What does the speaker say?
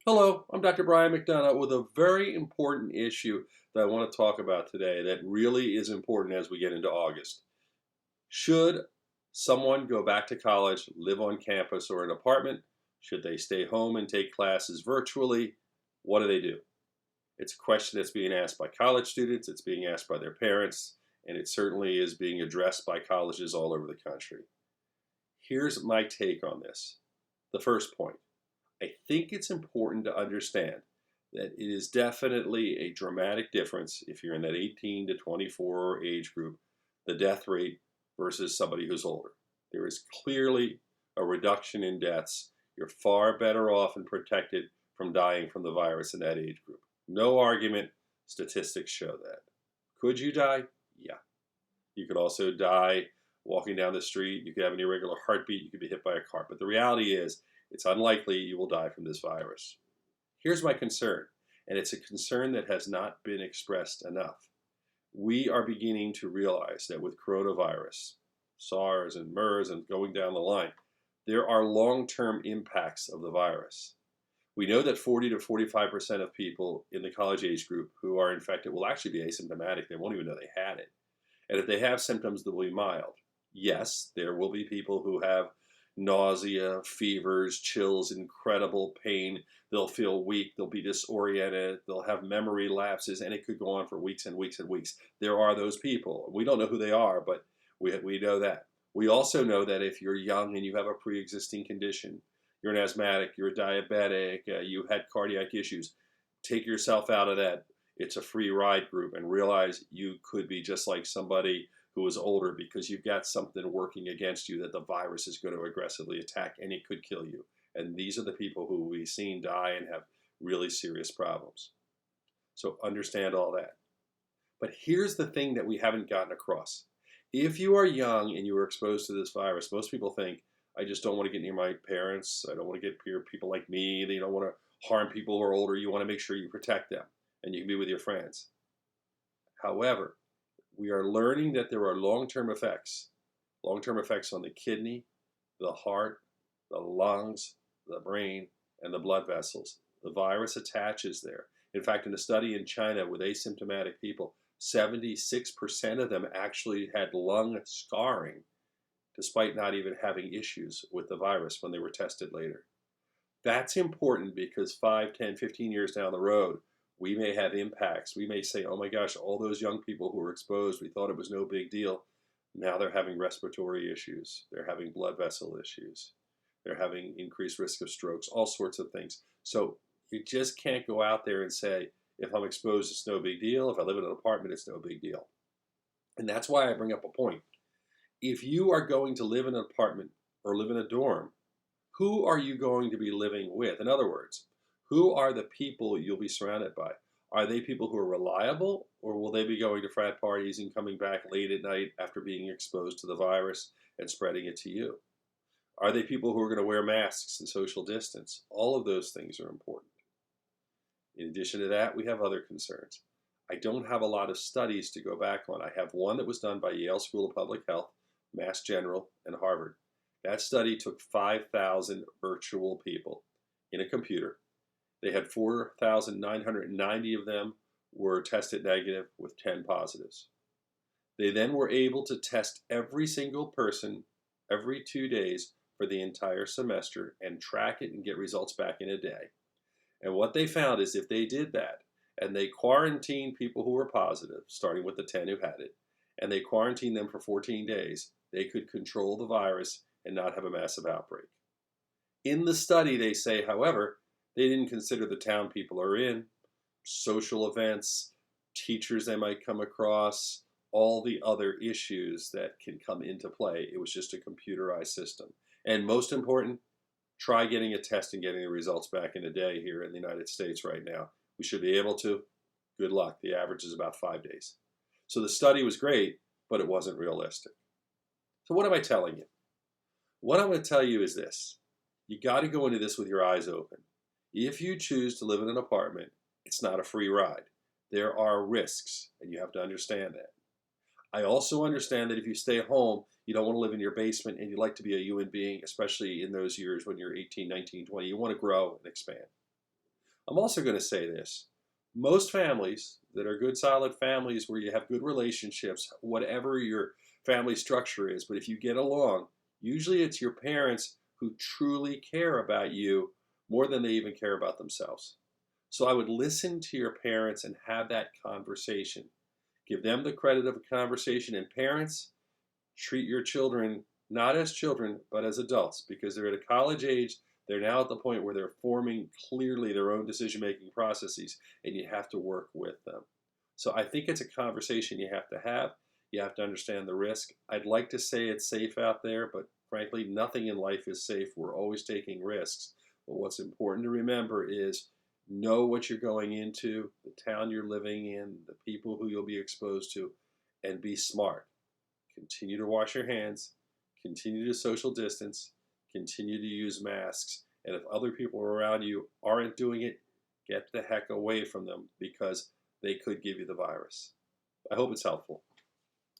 Hello, I'm Dr. Brian McDonough with a very important issue that I want to talk about today that really is important as we get into August. Should someone go back to college, live on campus or an apartment? Should they stay home and take classes virtually? What do they do? It's a question that's being asked by college students, it's being asked by their parents, and it certainly is being addressed by colleges all over the country. Here's my take on this. The first point. I think it's important to understand that it is definitely a dramatic difference if you're in that 18 to 24 age group, the death rate versus somebody who's older. There is clearly a reduction in deaths. You're far better off and protected from dying from the virus in that age group. No argument, statistics show that. Could you die? Yeah. You could also die walking down the street. You could have an irregular heartbeat. You could be hit by a car. But the reality is, it's unlikely you will die from this virus. Here's my concern, and it's a concern that has not been expressed enough. We are beginning to realize that with coronavirus, SARS and MERS and going down the line, there are long-term impacts of the virus. We know that 40 to 45% of people in the college age group who are infected will actually be asymptomatic. They won't even know they had it. And if they have symptoms, they'll be mild. Yes, there will be people who have nausea, fevers, chills, incredible pain. They'll feel weak, they'll be disoriented, they'll have memory lapses, and it could go on for weeks and weeks and weeks. There are those people. We don't know who they are, but we know that. We also know that if you're young and you have a pre-existing condition, you're an asthmatic, you're a diabetic, you had cardiac issues, take yourself out of that. It's a free ride group and realize you could be just like somebody who is older because you've got something working against you that the virus is going to aggressively attack and it could kill you. And these are the people who we've seen die and have really serious problems. So understand all that. But here's the thing that we haven't gotten across. If you are young and you were exposed to this virus, most people think, I just don't want to get near my parents. I don't want to get near people like me. They don't want to harm people who are older. You want to make sure you protect them and you can be with your friends. However, we are learning that there are long-term effects on the kidney, the heart, the lungs, the brain, and the blood vessels. The virus attaches there. In fact, in a study in China with asymptomatic people, 76% of them actually had lung scarring despite not even having issues with the virus when they were tested later. That's important because 5, 10, 15 years down the road, we may have impacts. We may say, oh my gosh, all those young people who were exposed, we thought it was no big deal. Now they're having respiratory issues. They're having blood vessel issues. They're having increased risk of strokes, all sorts of things. So you just can't go out there and say, if I'm exposed, it's no big deal. If I live in an apartment, it's no big deal. And that's why I bring up a point. If you are going to live in an apartment or live in a dorm, who are you going to be living with? In other words, who are the people you'll be surrounded by? Are they people who are reliable, or will they be going to frat parties and coming back late at night after being exposed to the virus and spreading it to you? Are they people who are going to wear masks and social distance? All of those things are important. In addition to that, we have other concerns. I don't have a lot of studies to go back on. I have one that was done by Yale School of Public Health, Mass General, and Harvard. That study took 5,000 virtual people in a computer. They had 4,990 of them were tested negative with 10 positives. They then were able to test every single person every 2 days for the entire semester and track it and get results back in a day. And what they found is if they did that and they quarantined people who were positive, starting with the 10 who had it, and they quarantined them for 14 days, they could control the virus and not have a massive outbreak. In the study, they say, however, they didn't consider the town people are in, social events, teachers they might come across, all the other issues that can come into play. It was just a computerized system. And most important, try getting a test and getting the results back in a day here in the United States right now. We should be able to. Good luck. The average is about 5 days. So the study was great, but it wasn't realistic. So what am I telling you? What I'm going to tell you is this. You got to go into this with your eyes open. If you choose to live in an apartment, it's not a free ride. There are risks, and you have to understand that. I also understand that if you stay home, you don't want to live in your basement and you like to be a human being, especially in those years when you're 18, 19, 20. You want to grow and expand. I'm also going to say this. Most families that are good, solid families where you have good relationships, whatever your family structure is, but if you get along, usually it's your parents who truly care about you more than they even care about themselves. So I would listen to your parents and have that conversation. Give them the credit of a conversation. And parents, treat your children not as children, but as adults because they're at a college age. They're now at the point where they're forming clearly their own decision making processes, and you have to work with them. So I think it's a conversation you have to have. You have to understand the risk. I'd like to say it's safe out there, but frankly, nothing in life is safe. We're always taking risks. But what's important to remember is know what you're going into, the town you're living in, the people who you'll be exposed to, and be smart. Continue to wash your hands, continue to social distance, continue to use masks. And if other people around you aren't doing it, get the heck away from them because they could give you the virus. I hope it's helpful.